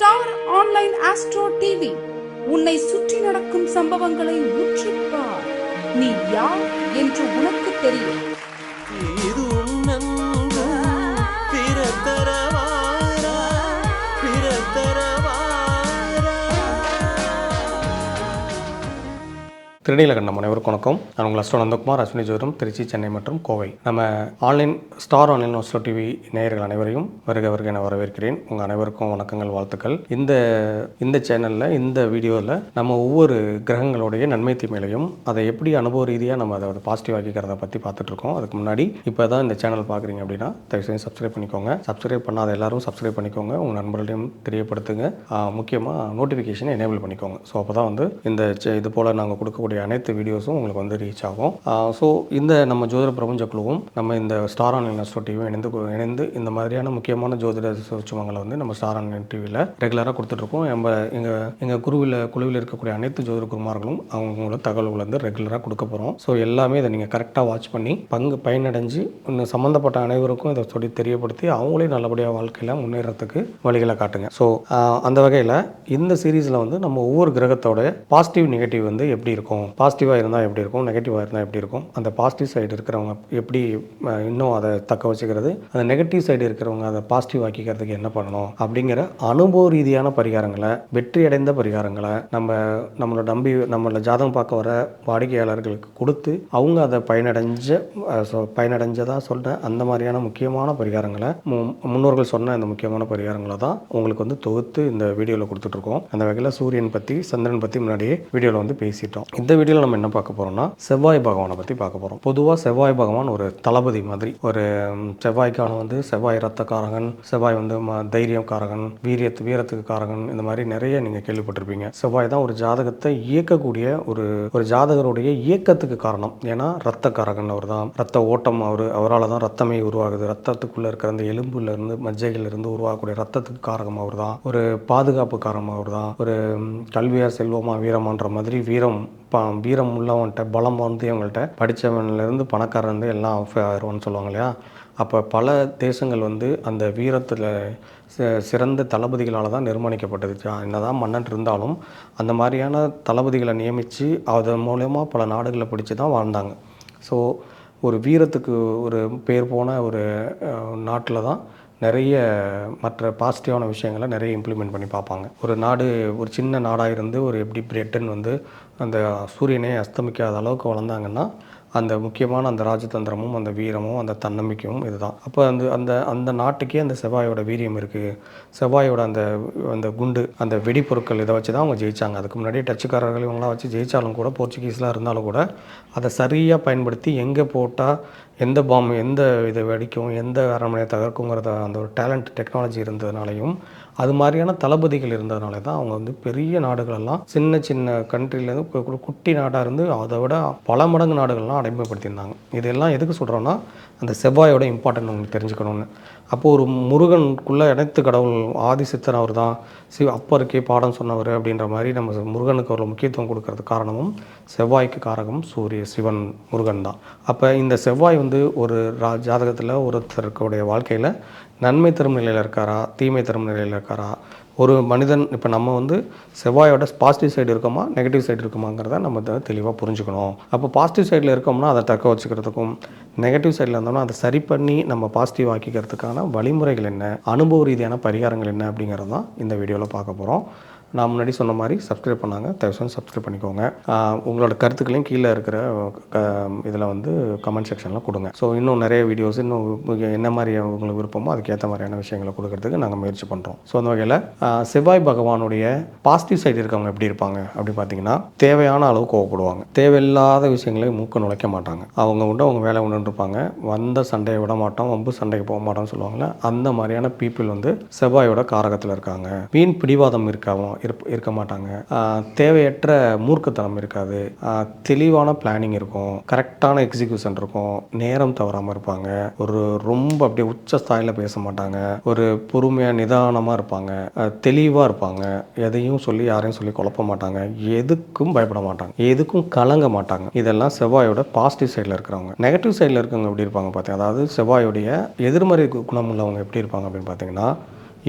Star online astro TV உன்னை சுற்றி நடக்கும் சம்பவங்களை உற்றுப்பார். நீ யார் என்று உனக்கு தெரியும். திருநீலகண்டம் அனைவருக்கும் வணக்கம். நான் உங்கள் அஸ்ட்ரோ நந்தகுமார், அஸ்வினி ஜோதிடம், திருச்சி, சென்னை மற்றும் கோவை. நம்ம ஸ்டார் ஆன்லைன் அஸ்ட்ரோ டிவி நேயர்கள் அனைவரையும் வருக என வரவேற்கிறேன். உங்கள் அனைவருக்கும் வணக்கங்கள், வாழ்த்துக்கள். இந்த சேனலில், இந்த வீடியோவில் நம்ம ஒவ்வொரு கிரகங்களுடைய நன்மை தீமைகளையும் அதை எப்படி அனுபவ ரீதியாக நம்ம அதை பாசிட்டிவ் ஆக்கிக்கிறத பற்றி பார்த்துட்ருக்கோம். அதுக்கு முன்னாடி இப்போ தான் இந்த சேனல் பார்க்குறீங்க அப்படின்னா தயவுசெய்து சப்ஸ்கிரைப் பண்ணிக்கோங்க. சப்ஸ்கிரைப் பண்ணாத எல்லாரும் சப்ஸ்கிரைப் பண்ணிக்கோங்க. உங்கள் நண்பர்களையும் தெரியப்படுத்துங்க. முக்கியமாக நோட்டிஃபிகேஷனை எனேபிள் பண்ணிக்கோங்க. ஸோ அப்போ தான் வந்து இது போல் நாங்கள் கொடுக்கக்கூடிய அனைத்து வீடியோஸும் உங்களுக்கு வந்து ரீச் ஆகும். ஸோ இந்த நம்ம ஜோதிட பிரபஞ்ச குழுவும் நம்ம இந்த ஸ்டார் ஆன்லைன் அஸ்ட்ரோ டிவியும் இணைந்து இந்த மாதிரியான முக்கியமான ஜோதிட சுற்றுமங்களை வந்து நம்ம ஸ்டார் ஆன்லைன் டிவியில் ரெகுலராக கொடுத்துட்ருக்கோம். எங்கள் குழுவில் இருக்கக்கூடிய அனைத்து ஜோதிட குருமார்களும் அவங்களோட தகவல்களை வந்து ரெகுலராக கொடுக்க போகிறோம். ஸோ எல்லாமே இதை நீங்கள் கரெக்டாக வாட்ச் பண்ணி பயனடைஞ்சு இன்னும் சம்மந்தப்பட்ட அனைவருக்கும் இதை சொல்லி தெரியப்படுத்தி அவங்களே நல்லபடியாக வாழ்க்கையில் முன்னேறத்துக்கு வழிகளை காட்டுங்க. ஸோ அந்த வகையில் இந்த சீரீஸில் வந்து நம்ம ஒவ்வொரு கிரகத்தோட பாசிட்டிவ் நெகட்டிவ் வந்து எப்படி இருக்கும், பாசிட்டிவாக இருந்தால் எப்படி இருக்கும், நெகட்டிவாக இருந்தால் எப்படி இருக்கும், அந்த பாசிட்டிவ் சைடு இருக்கிறவங்க எப்படி இன்னும் அதை தக்க வச்சுக்கிறது, அந்த நெகட்டிவ் சைடு இருக்கிறவங்க அதை பாசிட்டிவ் ஆக்கிக்கிறதுக்கு என்ன பண்ணணும் அப்படிங்கிற அனுபவ ரீதியான பரிகாரங்களை, வெற்றி அடைந்த பரிகாரங்களை நம்மளோட ஜாதகம் பார்க்க வர வாடிக்கையாளர்களுக்கு கொடுத்து அவங்க அதை பயனடைஞ்சதாக சொல்கிற அந்த மாதிரியான முக்கியமான பரிகாரங்களை முன்னோர்கள் சொன்ன அந்த முக்கியமான பரிகாரங்களை தான் உங்களுக்கு வந்து தொகுத்து இந்த வீடியோவில் கொடுத்துட்ருக்கோம். அந்த வகையில் சூரியன் பற்றி, சந்திரன் பற்றி முன்னாடியே வீடியோவில் வந்து பேசிட்டோம். இந்த வீடியோவில் நம்ம என்ன பார்க்க போகிறோம்னா செவ்வாய் பகவானை பற்றி பார்க்க போகிறோம். பொதுவாக செவ்வாய் பகவான் ஒரு தளபதி மாதிரி. ஒரு செவ்வாய்க்கான வந்து செவ்வாய் ரத்தக்காரகன், செவ்வாய் வந்து தைரியக்காரகன், வீரத்துக்கு காரகன், இந்த மாதிரி நிறைய நீங்கள் கேள்விப்பட்டிருப்பீங்க. செவ்வாய் தான் ஒரு ஜாதகத்தை இயக்கக்கூடிய ஒரு ஜாதகருடைய இயக்கத்துக்கு காரணம். ஏன்னா ரத்தக்காரகன் அவர் தான். ரத்த ஓட்டம் அவரால் தான் ரத்தமே உருவாகுது. ரத்தத்துக்குள்ளே இருக்கிற அந்த எலும்புலேருந்து மஜ்ஜைகளிலிருந்து உருவாகக்கூடிய ரத்தத்துக்கு காரகம் அவர் தான். ஒரு பாதுகாப்பு காரணம் அவர் தான். ஒரு கல்வியா செல்வமா வீரமான்ற மாதிரி வீரம் உள்ளவன்கிட்ட, பலம் வந்து இவங்கள்ட்ட படித்தவன்லேருந்து பணக்காரன் எல்லாம் ஆஃப் ஆயிடுவான்னு சொல்லுவாங்க இல்லையா. அப்போ பல தேசங்கள் வந்து அந்த வீரத்தில் சிறந்த தளபதிகளால் தான் நிர்மாணிக்கப்பட்டது. என்னதான் மன்னன் இருந்தாலும் அந்த மாதிரியான தளபதிகளை நியமித்து அதன் மூலமாக பல நாடுகளை பிடிச்சி தான் வாழ்ந்தாங்க. ஸோ ஒரு வீரத்துக்கு ஒரு பேர் போன ஒரு நாட்டில் தான் நிறைய மற்ற பாசிட்டிவான விஷயங்களை நிறைய இம்ப்ளிமெண்ட் பண்ணி பார்ப்பாங்க. ஒரு நாடு ஒரு சின்ன நாடாக இருந்து எப்படி பிரிட்டன் வந்து அந்த சூரியனே அஸ்தமிக்காத அளவுக்கு வளர்ந்தாங்கன்னா அந்த முக்கியமான அந்த ராஜதந்திரமும் அந்த வீரமும் அந்த தன்னம்பிக்கையும் இதுதான். அப்போ அந்த நாட்டுக்கே அந்த செவ்வாயோட வீரியம் இருக்குது. செவ்வாயோட அந்த குண்டு, அந்த வெடிப்பொருட்கள் இதை வச்சு தான் அவங்க ஜெயித்தாங்க. அதுக்கு முன்னாடி டச்சுக்காரர்கள் இவங்களாம் வச்சு ஜெயித்தாலும் கூட, போர்ச்சுகீஸ்லாம் இருந்தாலும் கூட அதை சரியாக பயன்படுத்தி எங்கே போட்டால் எந்த பாம்பு எந்த இதை வெடிக்கும், எந்த அரண்மனையை தகர்க்குங்கிறத அந்த ஒரு டேலண்ட் டெக்னாலஜி இருந்ததுனாலையும் அது மாதிரியான தளபதிகள் இருந்ததுனால தான் அவங்க வந்து பெரிய நாடுகளெல்லாம் சின்ன கண்ட்ரிலேருந்து குட்டி நாடாக இருந்து அதை விட பல மடங்கு நாடுகள்லாம் அடிமைப்படுத்தியிருந்தாங்க. இதெல்லாம் எதுக்கு சொல்கிறோன்னா அந்த செவ்வாயோட இம்பார்ட்டன்ட் உங்களுக்கு தெரிஞ்சுக்கணும்னு. அப்போது ஒரு முருகனுக்குள்ளே அனைத்து கடவுள் ஆதிசித்தன் அவர் தான், அப்பருக்கே பாடம் சொன்னவர் அப்படின்ற மாதிரி நம்ம முருகனுக்கு ஒரு முக்கியத்துவம் கொடுக்கறது காரணமும் செவ்வாய்க்கு காரகம் சிவன் முருகன் தான். அப்போ இந்த செவ்வாய் வந்து ஒரு ஜாதகத்தில் ஒருத்தருக்குடைய வாழ்க்கையில் நன்மை தரும் நிலையில் இருக்காரா, தீமை தரும் நிலையில் இருக்காரா, ஒரு மனிதன் இப்போ நம்ம வந்து செவ்வாயோட பாசிட்டிவ் சைடு இருக்கோமா, நெகட்டிவ் சைடு இருக்குமாங்கிறத நம்ம தெளிவாக புரிஞ்சுக்கணும். அப்போ பாசிட்டிவ் சைடில் இருக்கோம்னா அதை தக்க வச்சுக்கிறதுக்கும், நெகட்டிவ் சைடில் இருந்தோம்னா அதை சரி பண்ணி நம்ம பாசிட்டிவ் ஆக்கிக்கிறதுக்கான வழிமுறைகள் என்ன, அனுபவ ரீதியான பரிகாரங்கள் என்ன அப்படிங்கிறது தான் இந்த வீடியோவில் பார்க்க போகிறோம். நான் முன்னாடி சொன்ன மாதிரி சப்ஸ்கிரைப் பண்ணாங்க, தயவுசெய்து சப்ஸ்கிரைப் பண்ணிக்கோங்க. உங்களோட கருத்துக்களையும் கீழே இருக்கிற இதில் வந்து கமெண்ட் செக்ஷனில் கொடுங்க. ஸோ இன்னும் நிறைய வீடியோஸ் இன்னும் என்ன மாதிரி உங்களுக்கு விருப்பமோ அதுக்கேற்ற மாதிரியான விஷயங்களை கொடுக்கறதுக்கு நாங்கள் முயற்சி பண்ணுறோம். ஸோ அந்த வகையில் செவ்வாய் பகவானுடைய பாசிட்டிவ் சைடு இருக்கவங்க எப்படி இருப்பாங்க அப்படி பார்த்தீங்கன்னா, தேவையான அளவு கோவப்படுவாங்க. தேவையில்லாத விஷயங்களை மூக்க நுழைக்க மாட்டாங்க. அவங்க வேலை ஒன்று இருப்பாங்க. வந்த சண்டையை விட மாட்டோம், வம்பு சண்டைக்கு போக மாட்டோம்னு சொல்லுவாங்களே, அந்த மாதிரியான பீப்புள் வந்து செவ்வாயோட காரகத்தில் இருக்காங்க. வீண் பிடிவாதம் இருக்க மாட்டாங்க. தேவையற்ற மூர்க்கத்தனம் இருக்காது. தெளிவான பிளானிங் இருக்கும். கரெக்டான எக்ஸிக்யூஷன் இருக்கும். நேரம் தவறாமல் இருப்பாங்க. ரொம்ப அப்படியே உச்ச ஸ்தாயில பேச மாட்டாங்க. ஒரு பொறுமையாக நிதானமாக இருப்பாங்க. தெளிவாக இருப்பாங்க. எதையும் சொல்லி யாரையும் சொல்லி குழப்ப மாட்டாங்க. எதுக்கும் பயப்பட மாட்டாங்க. எதுக்கும் கலங்க மாட்டாங்க. இதெல்லாம் செவ்வாயோட பாசிட்டிவ் சைடில் இருக்கிறவங்க. நெகட்டிவ் சைடில் இருக்கவங்க எப்படி இருப்பாங்க பார்த்தீங்கன்னா, அதாவது செவ்வாயோடைய எதிர்மறை குணம் உள்ளவங்க எப்படி இருப்பாங்க அப்படின்னு பார்த்தீங்கன்னா,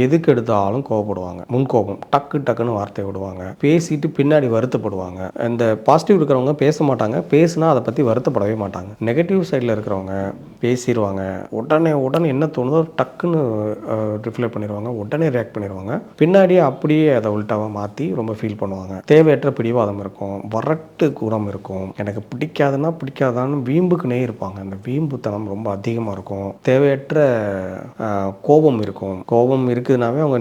எதுக்கு எடுத்தாலும் கோவப்படுவாங்க. முன்கோபம், டக்குன்னு வார்த்தை விடுவாங்க, பேசிட்டு பின்னாடி வருத்தப்படுவாங்க. இந்த பாசிட்டிவ் இருக்கிறவங்க பேச மாட்டாங்க, பேசினா அதை பற்றி வருத்தப்படவே மாட்டாங்க. நெகட்டிவ் சைடில் இருக்கிறவங்க பேசிடுவாங்க, உடனே என்ன தோணுதோ டக்குன்னு ரிப்ளை பண்ணிடுவாங்க, உடனே ரியாக்ட் பண்ணிடுவாங்க, பின்னாடியே அப்படியே அதை உள்டாவாக மாற்றி ரொம்ப ஃபீல் பண்ணுவாங்க. தேவையற்ற பிடிவாதம் இருக்கும், வரட்டு குணம் இருக்கும், எனக்கு பிடிக்காதான்னு வீம்புக்குனே இருப்பாங்க. அந்த வீம்புத்தனம் ரொம்ப அதிகமாக இருக்கும். தேவையற்ற கோபம் இருக்கும். கோபம் இருக்குதுனாவே அவங்க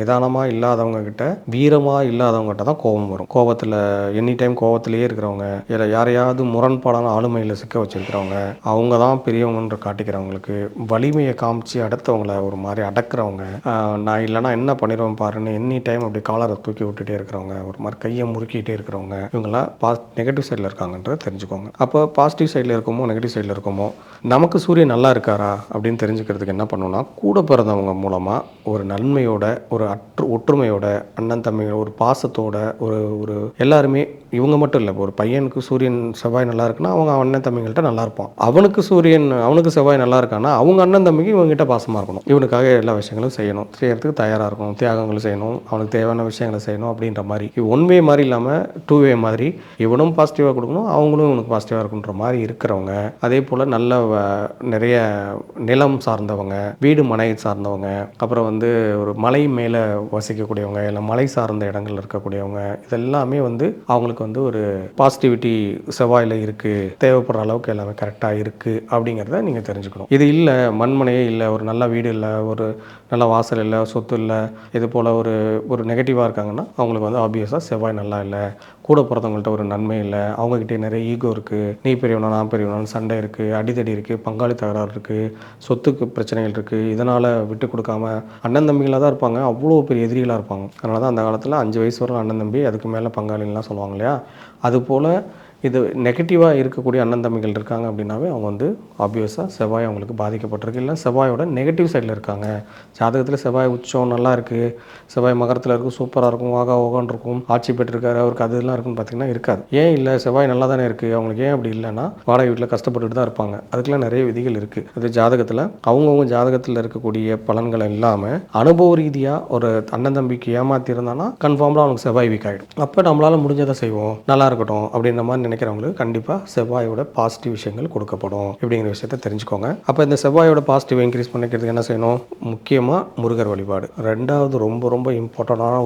நிதானமாக இல்லாதவங்க கிட்ட, வீரமாக இல்லாதவங்ககிட்ட தான் கோபம் வரும். கோபத்தில் எனி டைம் கோபத்திலேயே இருக்கிறவங்க, இல்லை யாரையாவது முரண்பாடான ஆளுமையில் சிக்க வச்சிருக்கிறவங்க, அவங்க தான் பெரியவங்கன்ற காட்டிக்கிறவங்களுக்கு, வலிமையை காமிச்சு அடுத்தவங்களை ஒரு மாதிரி அடக்கிறவங்க, நான் இல்லைனா என்ன பண்ணிடுவேன் பாருன்னு எனி டைம் அப்படி காலரை தூக்கி விட்டுட்டே இருக்கிறவங்க, ஒரு மாதிரி கையை முறுக்கிட்டே இருக்கிறவங்க, இவங்கெல்லாம் நெகட்டிவ் சைடில் இருக்காங்கன்றதை தெரிஞ்சுக்கோங்க. அப்போ பாசிட்டிவ் சைடில் இருக்கோமோ நெகட்டிவ் சைடில் இருக்கோமோ, நமக்கு சூரியன் நல்லா இருக்காரா அப்படின்னு தெரிஞ்சுக்கிறதுக்கு என்ன பண்ணணும்னா, கூட பிறந்தவங்க மூலமாக ஒரு நன்மையோட, ஒரு ஒற்றுமையோட, அண்ணன் தம்பியோட, ஒரு பாசத்தோட, ஒரு எல்லாருமே, இவங்க மட்டும் இல்லை, ஒரு பையனுக்கு சூரியன் செவ்வாய் நல்லா இருக்குன்னா அவங்க அண்ணன் தம்பிங்கள்ட்ட நல்லா இருப்பான். அவனுக்கு செவ்வாய் நல்லா இருக்கான்னா அவங்க அண்ணன் தம்பிக்கு இவங்ககிட்ட பாசமாக இருக்கணும். இவனுக்காக எல்லா விஷயங்களும் செய்யறதுக்கு தயாராக இருக்கணும், தியாகங்கள் செய்யணும், அவனுக்கு தேவையான விஷயங்களை செய்யணும். அப்படின்ற மாதிரி ஒன் வே மாதிரி இல்லாமல் டூ வே மாதிரி, இவனும் பாசிட்டிவாக கொடுக்கணும், அவங்களும் இவனுக்கு பாசிட்டிவாக இருக்குன்ற மாதிரி இருக்கிறவங்க. அதே போல் நல்ல நிறைய நிலம் சார்ந்தவங்க, வீடு மனை சார்ந்தவங்க, அப்புறம் ஒரு மலை மேலே வசிக்கக்கூடியவங்க, இல்லை மலை சார்ந்த இடங்கள் இருக்கக்கூடியவங்க, இதெல்லாமே அவங்களுக்கு ஒரு பாசிட்டிவிட்டி செவ்வாயில் இருக்குது, தேவைப்படுற அளவுக்கு எல்லாமே கரெக்டாக இருக்குது அப்படிங்கிறத நீங்கள் தெரிஞ்சுக்கணும். இது இல்லை, மண்மனையே இல்லை, ஒரு நல்ல வீடு இல்லை, ஒரு நல்ல வாசல் இல்லை, சொத்து இல்லை, இது போல் ஒரு நெகட்டிவாக இருக்காங்கன்னா அவங்களுக்கு ஆப்வியஸாக செவ்வாய் நல்லா இல்லை. கூட பிறந்தவங்கள்ட்ட ஒரு நன்மை இல்லை, அவங்ககிட்ட நிறைய ஈகோ இருக்குது, நீ பெரியவனா நான் பெரியவனான்னு சண்டை இருக்குது, அடிதடி இருக்குது, பங்காளி தகராறு இருக்குது, சொத்துக்கு பிரச்சனைகள் இருக்குது. இதனால் விட்டு கொடுக்காம அண்ணன் தம்பிகளாக தான் இருப்பாங்க, அவ்வளோ பெரிய எதிரிகளாக இருப்பாங்க. அதனால தான் அந்த காலத்தில் 5 வயசு வரை அண்ணன் தம்பி, அதுக்கு மேலே பங்காளின்லாம் சொல்லுவாங்க இல்லையா. அதுபோல் இது நெகட்டிவாக இருக்கக்கூடிய அண்ணன் தம்பிகள் இருக்காங்க அப்படின்னாவே அவங்க ஆப்வியஸாக செவ்வாய் அவங்களுக்கு பாதிக்கப்பட்டிருக்கு, இல்லை செவ்வாயோட நெகட்டிவ் சைடில் இருக்காங்க. ஜாதகத்தில் செவ்வாய் உச்சம் நல்லா இருக்குது, செவ்வாய் மகரத்தில் இருக்கும், சூப்பராக இருக்கும், ஓகான்னு இருக்கும், ஆட்சி பெற்றிருக்காரு, அவருக்கு அதெல்லாம் இருக்குன்னு பார்த்தீங்கன்னா இருக்காது. ஏன் இல்லை, செவ்வாய் நல்லா தானே இருக்குது, அவங்களுக்கு ஏன் அப்படி இல்லைன்னா வாடகை வீட்டில் கஷ்டப்பட்டுட்டு தான் இருப்பாங்க. அதுக்கெல்லாம் நிறைய விதிகள் இருக்குது. அது ஜாதகத்தில் அவங்கவுங்க ஜாதகத்தில் இருக்கக்கூடிய பலன்கள் இல்லாமல் அனுபவ ரீதியாக ஒரு அண்ணன் தம்பிக்கு ஏமாற்றி இருந்தானா கன்ஃபார்மாக அவனுக்கு செவ்வாய் வீக் ஆகிடும். அப்போ நம்மளால் முடிஞ்சதை செய்வோம், நல்லா இருக்கட்டும் அப்படின்ற மாதிரி நினைக்கிறவங்களுக்கு கண்டிப்பாக செவ்வாயோட பாசிட்டிவ் விஷயங்கள் கொடுக்கப்படும் அப்படிங்கிற விஷயத்தை தெரிஞ்சுக்கோங்க. அப்போ இந்த செவ்வாயோட பாசிட்டிவ் இன்க்ரீஸ் பண்ணிக்கிறதுக்கு என்ன செய்யணும்? முக்கியமாக முருகர் வழிபாடு. ரெண்டாவது ரொம்ப இம்பார்ட்டண்டான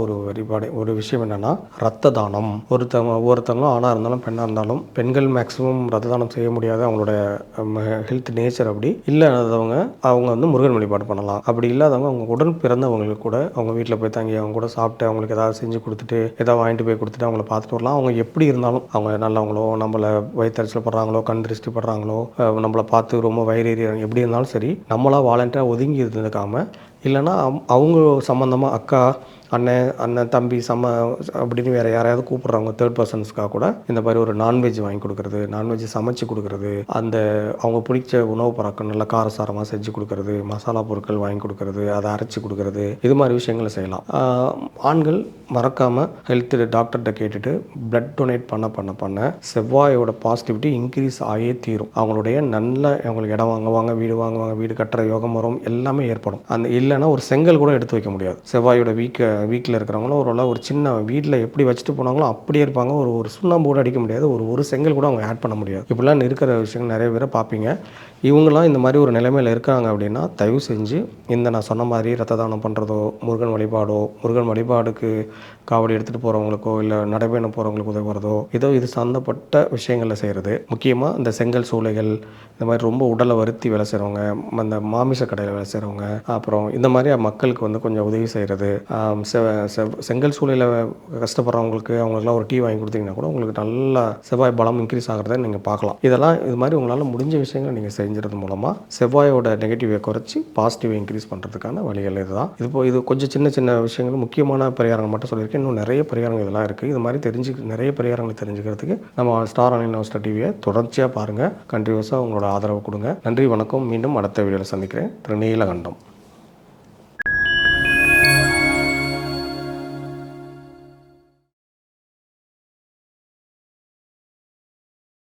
ஒரு விஷயம் என்னன்னா ரத்த தானம். ஒவ்வொருத்தவங்களும் ஆணாக இருந்தாலும் பெண்ணாக இருந்தாலும், பெண்கள் மேக்ஸிமம் ரத்த தானம் செய்ய முடியாது, அவங்களோட ஹெல்த் நேச்சர் அப்படி இல்லாதவங்க அவங்க முருகன் வழிபாடு பண்ணலாம். அப்படி இல்லாதவங்க அவங்க உடன் பிறந்தவங்களுக்கு கூட அவங்க வீட்டில் போய் தங்கி அவங்க கூட சாப்பிட்டு அவங்களுக்கு ஏதாவது செஞ்சு கொடுத்துட்டு ஏதாவது வாங்கிட்டு போய் கொடுத்துட்டு அவங்கள பார்த்துட்டு வரலாம். அவங்க எப்படி இருந்தாலும், அவங்க நல்லவங்களோ, நம்மளை வயிற்றுச்சல் படுறாங்களோ, கண் திருஷ்டி படுறாங்களோ, நம்மளை பார்த்து ரொம்ப வயிறு எப்படி இருந்தாலும் சரி, நம்மளா வாலண்டியராக ஒதுங்கி இருந்துக்காம, இல்லைனா அவங்க சம்மந்தமாக அக்கா அண்ணன் தம்பி அப்படின்னு வேறு யாரையாவது கூப்பிட்றவங்க தேர்ட் பர்சன்ஸ்க்காக கூட இந்த மாதிரி ஒரு நான்வெஜ் வாங்கி கொடுக்குறது, நான்வெஜ் சமைச்சு கொடுக்குறது, அந்த அவங்க பிடிச்ச உணவு பழக்கம் நல்லா காரசாரமாக செஞ்சு கொடுக்குறது, மசாலா பொருட்கள் வாங்கி கொடுக்குறது, அதை அரைச்சி கொடுக்குறது, இது மாதிரி விஷயங்களை செய்யலாம். ஆண்கள் மறக்காமல் ஹெல்த் டாக்டர்கிட்ட கேட்டுட்டு பிளட் டொனேட் பண்ண செவ்வாயோட பாசிட்டிவிட்டி இன்க்ரீஸ் ஆகியே தீரும். அவங்களுடைய அவங்களுக்கு இடம் வாங்குவாங்க, வீடு கட்டுற யோகம் வரும், எல்லாமே ஏற்படும். அந்த இல்லைன்னா ஒரு செங்கல் கூட எடுத்து வைக்க முடியாது. செவ்வாயோட வீட்டில் இருக்கிறவங்களும் ஒரு சின்ன வீட்டில் எப்படி வச்சுட்டு போனாங்களோ அப்படியே இருப்பாங்க. ஒரு சுண்ணாம்பு கூட அடிக்க முடியாது, ஒரு செங்கல் கூட அவங்க ஆட் பண்ண முடியாது. இப்படிலாம் இருக்கிற விஷயங்கள் நிறைய பேரை பார்ப்பீங்க. இவங்களாம் இந்த மாதிரி ஒரு நிலைமையில் இருக்காங்க அப்படின்னா தயவு செஞ்சு நான் சொன்ன மாதிரி ரத்த தானம் பண்ணுறதோ, முருகன் வழிபாடுக்கு காவடி எடுத்துகிட்டு போகிறவங்களுக்கோ, இல்லை நடைபயணம் போகிறவங்களுக்கு உதவுறதோ, இது சம்மந்தப்பட்ட விஷயங்களில் செய்கிறது. முக்கியமாக இந்த செங்கல் சூளைகள், இந்த மாதிரி ரொம்ப உடலை வருத்தி வேலை செய்கிறவங்க, அந்த மாமிச கடையில் வேலை செய்கிறவங்க, அப்புறம் இந்த மாதிரி மக்களுக்கு கொஞ்சம் உதவி செய்கிறது. செங்கல் சூளையில் கஷ்டப்படுறவங்களுக்கு அவங்களுக்குலாம் ஒரு டீ வாங்கி கொடுத்தீங்கன்னா கூட உங்களுக்கு நல்லா செவ்வாய் பலம் இன்க்ரீஸ் ஆகிறத நீங்கள் பார்க்கலாம். இது மாதிரி உங்களால் முடிஞ்ச விஷயங்களை நீங்கள் செஞ்சுறது மூலமாக செவ்வாயோட நெகட்டிவை குறைச்சி பாசிட்டிவை இன்க்ரீஸ் பண்ணுறதுக்கான வழிகள் இதுதான். இது கொஞ்சம் சின்ன விஷயங்கள், முக்கியமான பரிகாரங்கள் மட்டும் சொல்லியிருக்கேன். இன்னும் நிறைய பரிகாரங்கள் இதெல்லாம் இருக்குது. இது மாதிரி நிறைய பரிகாரங்களை தெரிஞ்சுக்கிறதுக்கு நம்ம ஸ்டார் ஆன்லைன் நவஸ்டார் டிவியை தொடர்ச்சியாக பாருங்கள். கண்டினியூஸாக உங்களோட ஆதரவு கொடுங்க. நன்றி, வணக்கம். மீண்டும் அடுத்த வீடியோவில் சந்திக்கிறேன். திரு நீலகண்டம்.